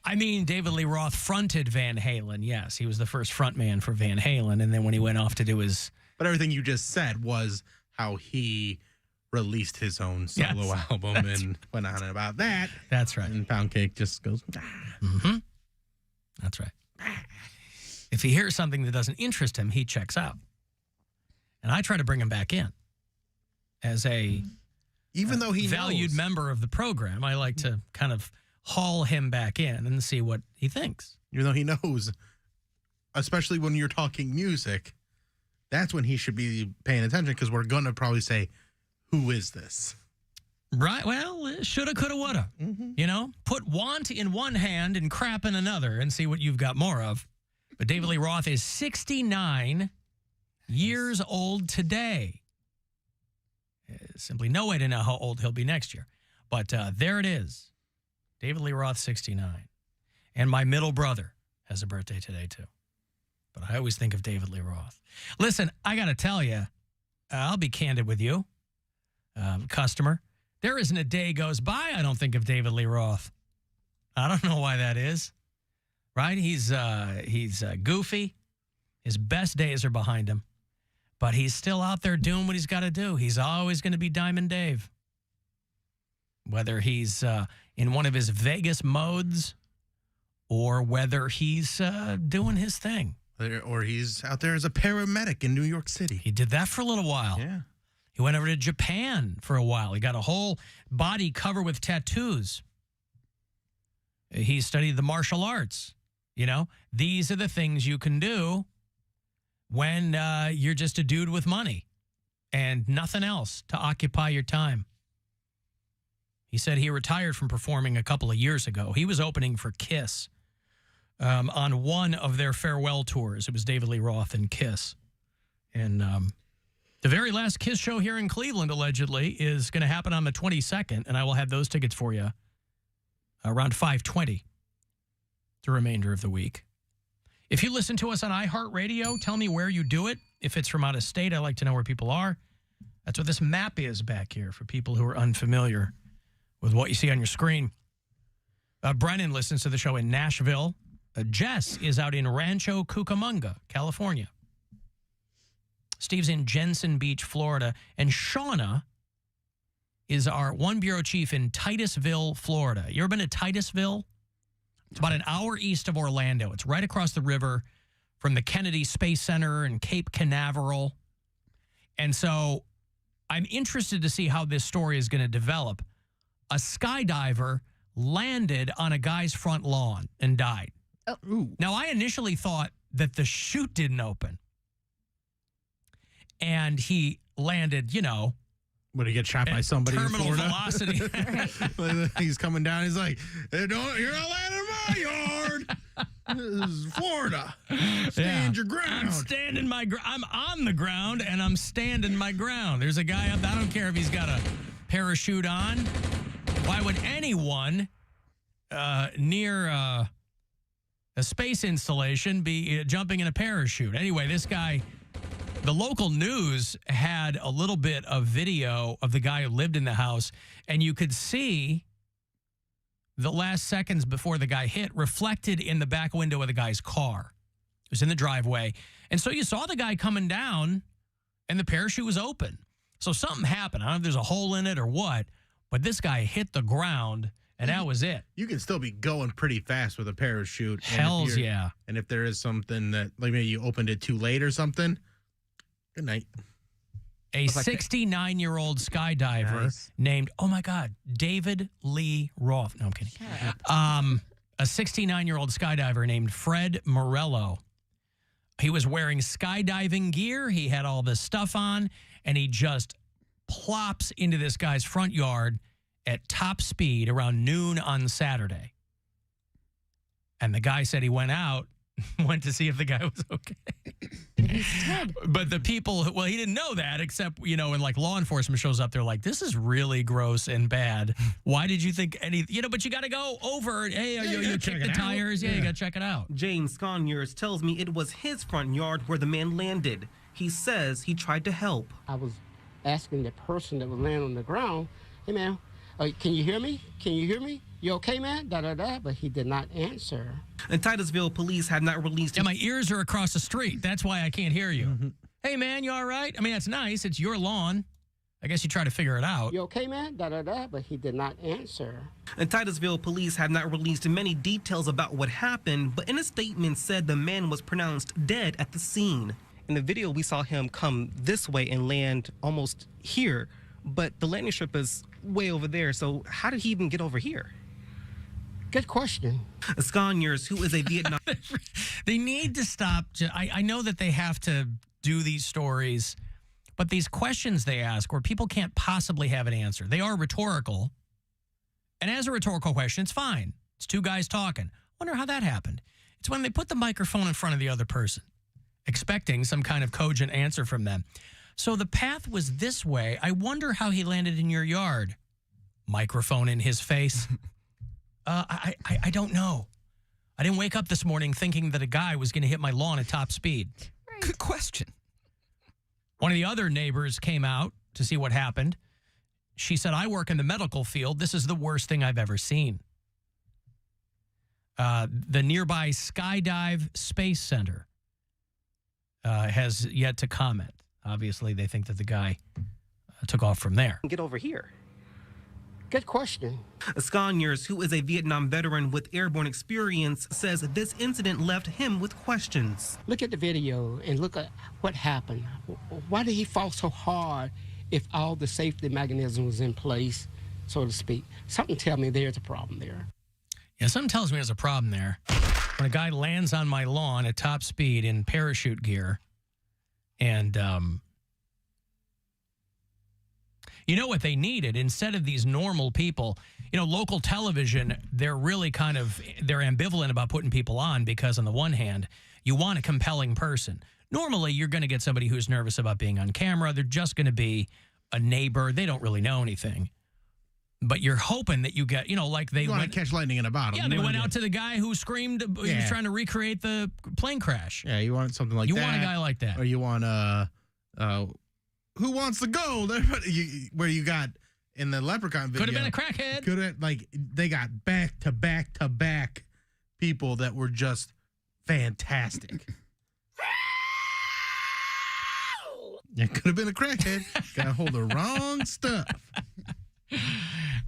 I mean, David Lee Roth fronted Van Halen. Yes, he was the first frontman for Van Halen. And then when he went off to do his... But everything you just said was how he released his own solo album and went on about that. That's right. And Poundcake just goes, That's right. If he hears something that doesn't interest him, he checks out. And I try to bring him back in as a even though he valued member of the program. I like to kind of haul him back in and see what he thinks. Even though he knows, especially when you're talking music, that's when he should be paying attention, because we're going to probably say, who is this? Right. Well, shoulda, coulda, woulda. You know, put want in one hand and crap in another and see what you've got more of. But David Lee Roth is 69 years old today. Simply no way to know how old he'll be next year. But there it is. David Lee Roth, 69. And my middle brother has a birthday today, too. But I always think of David Lee Roth. Listen, I got to tell you, I'll be candid with you, customer. There isn't a day goes by I don't think of David Lee Roth. I don't know why that is. Right? He's goofy. His best days are behind him. But he's still out there doing what he's got to do. He's always going to be Diamond Dave. Whether he's in one of his Vegas modes or whether he's doing his thing. Or he's out there as a paramedic in New York City. He did that for a little while. Yeah. He went over to Japan for a while. He got a whole body covered with tattoos. He studied the martial arts. You know, these are the things you can do when you're just a dude with money and nothing else to occupy your time. He said he retired from performing a couple of years ago. He was opening for Kiss on one of their farewell tours. It was David Lee Roth and Kiss. And the very last Kiss show here in Cleveland, allegedly, is going to happen on the 22nd, and I will have those tickets for you around 5:20 the remainder of the week. If you listen to us on iHeartRadio, tell me where you do it. If it's from out of state, I like to know where people are. That's what this map is back here for people who are unfamiliar with what you see on your screen. Brennan listens to the show in Nashville. Jess is out in Rancho Cucamonga, California. Steve's in Jensen Beach, Florida. And Shauna is our one bureau chief in Titusville, Florida. You ever been to Titusville? It's about an hour east of Orlando. It's right across the river from the Kennedy Space Center and Cape Canaveral. And so I'm interested to see how this story is going to develop. A skydiver landed on a guy's front lawn and died. Oh. Now, I initially thought that the chute didn't open. And he landed, you know. Would he get shot by somebody in Terminal Florida? velocity. He's coming down. He's like, hey, you're not landing in my yard. This is Florida. Stand your ground. I'm on the ground, and I'm standing my ground. There's a guy up. I don't care if he's got a parachute on. Why would anyone near a space installation be jumping in a parachute? Anyway, this guy... The local news had a little bit of video of the guy who lived in the house, and you could see the last seconds before the guy hit reflected in the back window of the guy's car. It was in the driveway. And so you saw the guy coming down, and the parachute was open. So something happened. I don't know if there's a hole in it or what, but this guy hit the ground, and that was it. You can still be going pretty fast with a parachute. Hells yeah. And if there is something that, like maybe you opened it too late or something, good night. A 69-year-old skydiver named, oh my God, David Lee Roth. No, I'm kidding. A 69-year-old skydiver named Fred Morello. He was wearing skydiving gear. He had all this stuff on, and he just plops into this guy's front yard at top speed around noon on Saturday. And the guy said he went to see if the guy was okay. But the people, well, he didn't know that, except, you know, when like law enforcement shows up, they're like, this is really gross and bad. Why did you think but you got to go over and, hey, you check the tires. Yeah, you got to check it out. James Sconyers tells me it was his front yard where the man landed. He says he tried to help. I was asking the person that was laying on the ground, hey man, can you hear me? Can you hear me? You okay, man? Da-da-da, but he did not answer. And Titusville police have not released... Yeah, my ears are across the street. That's why I can't hear you. Hey, man, you all right? I mean, that's nice. It's your lawn. I guess you try to figure it out. You okay, man? Da-da-da, but he did not answer. And Titusville police have not released many details about what happened, but in a statement said the man was pronounced dead at the scene. In the video, we saw him come this way and land almost here, but the landing strip is way over there, so how did he even get over here? Good question. Sconyers, who is a Vietnam... They need to stop. I know that they have to do these stories, but these questions they ask where people can't possibly have an answer, they are rhetorical. And as a rhetorical question, it's fine. It's two guys talking. Wonder how that happened. It's when they put the microphone in front of the other person, expecting some kind of cogent answer from them. So the path was this way. I wonder how he landed in your yard. Microphone in his face. I don't know. I didn't wake up this morning thinking that a guy was going to hit my lawn at top speed. Right. Good question. One of the other neighbors came out to see what happened. She said, I work in the medical field. This is the worst thing I've ever seen. The nearby Skydive Space Center has yet to comment. Obviously, they think that the guy took off from there. Get over here. Good question. Sconyers, who is a Vietnam veteran with airborne experience, says this incident left him with questions. Look at the video and look at what happened. Why did he fall so hard if all the safety mechanism was in place, so to speak? Something tells me there's a problem there. Yeah, something tells me there's a problem there. When a guy lands on my lawn at top speed in parachute gear and... you know what they needed? Instead of these normal people, local television, they're really they're ambivalent about putting people on because on the one hand, you want a compelling person. Normally, you're going to get somebody who's nervous about being on camera. They're just going to be a neighbor. They don't really know anything. But you're hoping that you get, like they want to catch lightning in a bottle. Yeah, they went out to the guy who screamed. He was trying to recreate the plane crash. Yeah, you want something like that. You want a guy like that. Or you want Who Wants the Gold? Where you got in the Leprechaun video. Could have been a crackhead. Could have, they got back to back to back people that were just fantastic. It could have been a crackhead. Got a hold of the wrong stuff.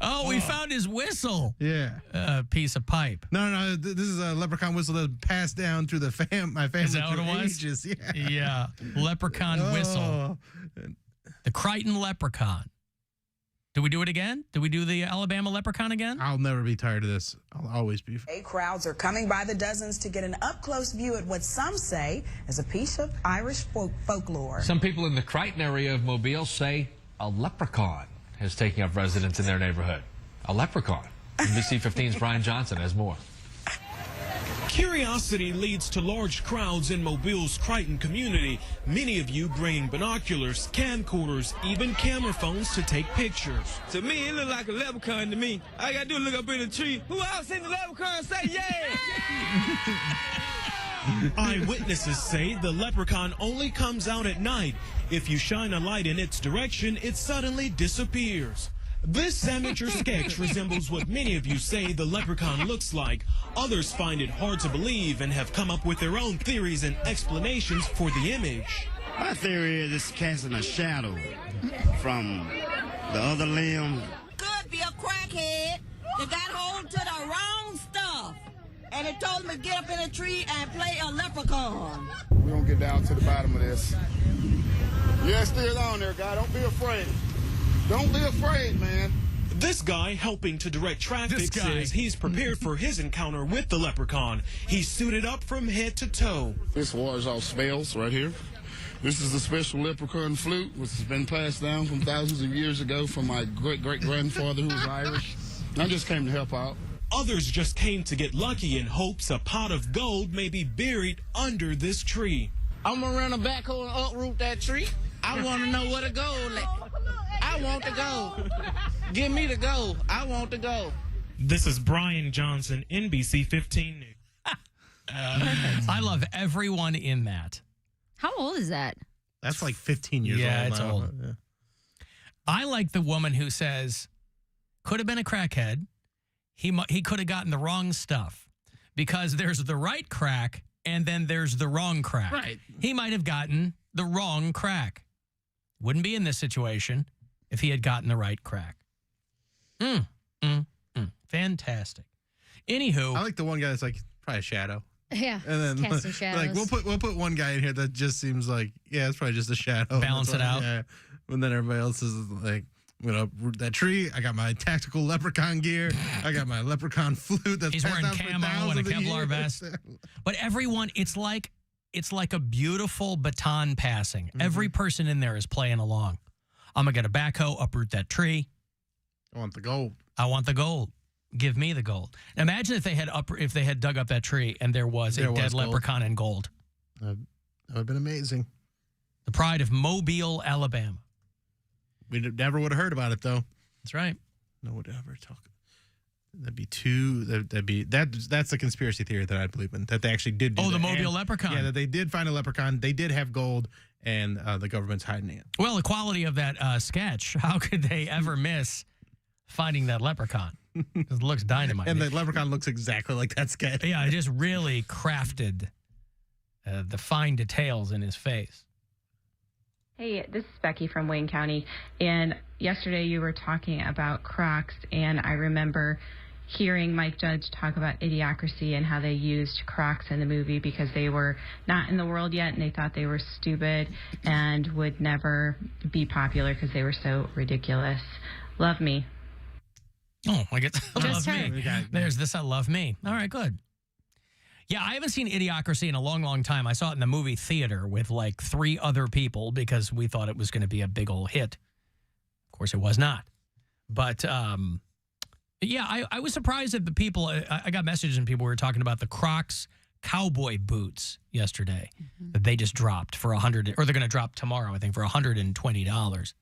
Oh, we found his whistle. Yeah. Piece of pipe. No. This is a leprechaun whistle that passed down through my family. Is that what it was? Ages. Yeah. Yeah. Leprechaun whistle. The Crichton Leprechaun. Do we do it again? Do we do the Alabama Leprechaun again? I'll never be tired of this. I'll always be. Crowds are coming by the dozens to get an up-close view at what some say is a piece of Irish folklore. Some people in the Crichton area of Mobile say a leprechaun is taking up residence in their neighborhood. A leprechaun. NBC 15's Brian Johnson has more. Curiosity leads to large crowds in Mobile's Crichton community. Many of you bringing binoculars, camcorders, even camera phones to take pictures. To me, it look like a leprechaun to me. All I gotta do is look up in the tree. Who else seen the leprechaun? Say yeah! Eyewitnesses say the leprechaun only comes out at night. If you shine a light in its direction, it suddenly disappears. This amateur sketch resembles what many of you say the leprechaun looks like. Others find it hard to believe and have come up with their own theories and explanations for the image. My theory is it's casting a shadow from the other limb. Could be a crackhead that got hold to the wrong stuff. And it told him to get up in a tree and play a leprechaun. We're going to get down to the bottom of this. Yeah, it's still on there, guy. Don't be afraid. Don't be afraid, man. This guy helping to direct traffic says he's prepared for his encounter with the leprechaun. He's suited up from head to toe. This wars off spells right here. This is the special leprechaun flute, which has been passed down from thousands of years ago from my great-great-grandfather who was Irish. I just came to help out. Others just came to get lucky in hopes a pot of gold may be buried under this tree. I'm gonna run a backhoe and uproot that tree. I want to know where to go. I want to go. Give me the go. I want to go. This is Brian Johnson, NBC 15 News. I love everyone in that. How old is that? That's like 15 years old. Yeah, it's now. old. I like the woman who says, could have been a crackhead. he could have gotten the wrong stuff because there's the right crack and then there's the wrong crack. Right. He might have gotten the wrong crack. Wouldn't be in this situation if he had gotten the right crack. Fantastic. Anywho, I like the one guy that's like probably a shadow. Yeah. And then casting shadows. like we'll put one guy in here that just seems like it's probably just a shadow. Balance it out. Yeah. And then everybody else is like, I'm gonna root that tree. I got my tactical leprechaun gear. I got my leprechaun flute. That's he's wearing passed out for camo and a thousands of Kevlar years. vest. But everyone, it's like a beautiful baton passing. Every person in there is playing along. I'm gonna get a backhoe, uproot that tree. I want the gold. I want the gold. Give me the gold. Now imagine if they had dug up that tree and there was a dead leprechaun in gold. That would have been amazing. The pride of Mobile, Alabama. We never would have heard about it though. That's right. No one would ever talk. That's the conspiracy theory that I believe in. That they actually did do the that. Mobile leprechaun. Yeah, that they did find a leprechaun. They did have gold, and the government's hiding it. Well, the quality of that sketch, how could they ever miss finding that leprechaun? It looks dynamite. And the leprechaun looks exactly like that sketch. Yeah, I just really crafted the fine details in his face. Hey, this is Becky from Wayne County, and yesterday you were talking about Crocs, and I remember hearing Mike Judge talk about Idiocracy and how they used Crocs in the movie because they were not in the world yet, and they thought they were stupid and would never be popular because they were so ridiculous. Love me. Oh, I get love her. me. There's this. I love me. All right, good. Yeah, I haven't seen Idiocracy in a long, long time. I saw it in the movie theater with like 3 other people because we thought it was going to be a big old hit. Of course, it was not. But yeah, I was surprised that the people. I got messages and people were talking about the Crocs cowboy boots yesterday that they just dropped for $100, or they're going to drop tomorrow, I think, for $120.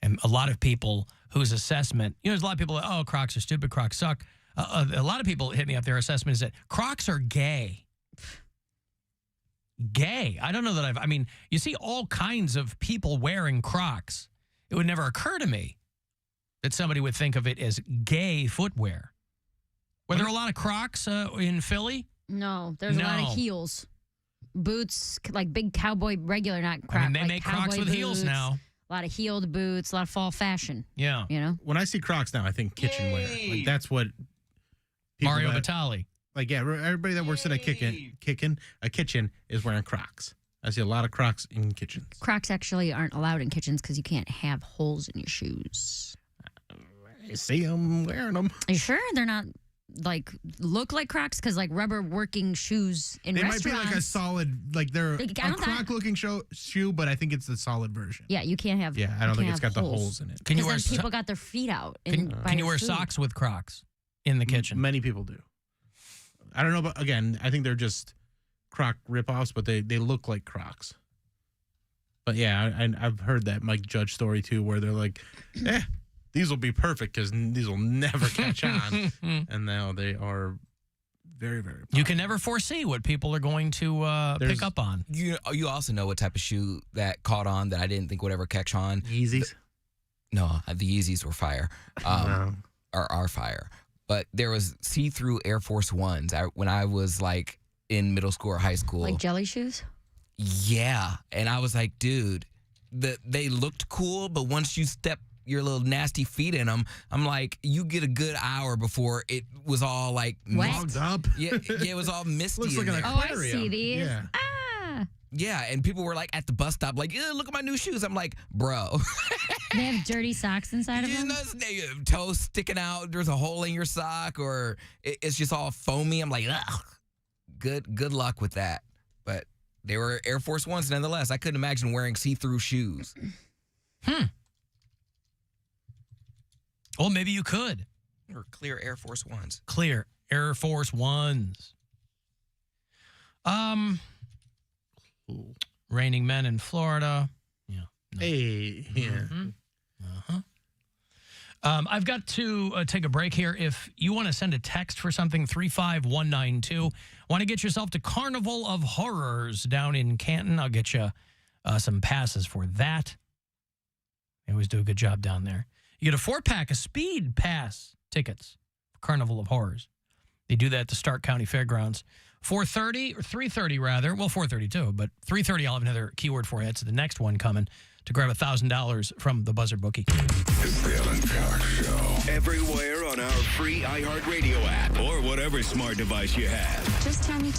And a lot of people whose assessment, there's a lot of people, Crocs are stupid, Crocs suck. A lot of people hit me up, their assessment is that Crocs are gay. Gay. I don't know that you see all kinds of people wearing Crocs. It would never occur to me that somebody would think of it as gay footwear. Were there a lot of Crocs in Philly? No, there's a lot of heels. Boots, like big cowboy, regular, not Crocs. They make Crocs with heels now. A lot of heeled boots, a lot of fall fashion. Yeah. When I see Crocs now, I think kitchenware. Like that's what Mario Batali. Like, yeah, everybody that works in a kitchen is wearing Crocs. I see a lot of Crocs in kitchens. Crocs actually aren't allowed in kitchens because you can't have holes in your shoes. I see them wearing them. Are you sure they're not look like Crocs? Because like rubber working shoes in restaurants. They might be like a solid, like they're a Croc-looking shoe, but I think it's the solid version. Yeah, you can't have. Yeah, I don't think it's got the holes in it. Can you wear? People got their feet out. Can you wear socks with Crocs in the kitchen? Many people do. I don't know, but again, I think they're just Croc ripoffs, but they look like Crocs. But yeah, I've heard that Mike Judge story too, where they're like, these will be perfect because these will never catch on. And now they are very, very popular. You can never foresee what people are going to pick up on. You also know what type of shoe that caught on that I didn't think would ever catch on. Yeezys? No, the Yeezys were fire. No. Are fire. But there was see-through Air Force Ones when I was like in middle school or high school. Like jelly shoes? Yeah. And I was like, dude, they looked cool, but once you step your little nasty feet in them, I'm like, you get a good hour before it was all like Clogged up. Yeah, it was all misty. Looks like an aquarium. aquarium. I see these. Yeah. Yeah, and people were like at the bus stop, like, look at my new shoes. I'm like, bro. They have dirty socks inside of them? Toes sticking out, there's a hole in your sock, or it's just all foamy. I'm like, ugh. Good luck with that. But they were Air Force Ones nonetheless. I couldn't imagine wearing see-through shoes. Well, maybe you could. Or clear Air Force Ones. Clear Air Force Ones. Raining men in Florida. Yeah. No. Hey. Yeah. I've got to take a break here. If you want to send a text for something, 35192. Want to get yourself to Carnival of Horrors down in Canton? I'll get you some passes for that. They always do a good job down there. You get a 4-pack of Speed Pass tickets. Carnival of Horrors. They do that at the Stark County Fairgrounds. 4:30 or 3:30 rather. Well, 4:30 too, but 3:30 I'll have another keyword for you. It's the next one coming to grab $1,000 from the Buzzard Bookie. It's the Alan Cox Show. Everywhere on our free iHeartRadio app or whatever smart device you have. Just tell me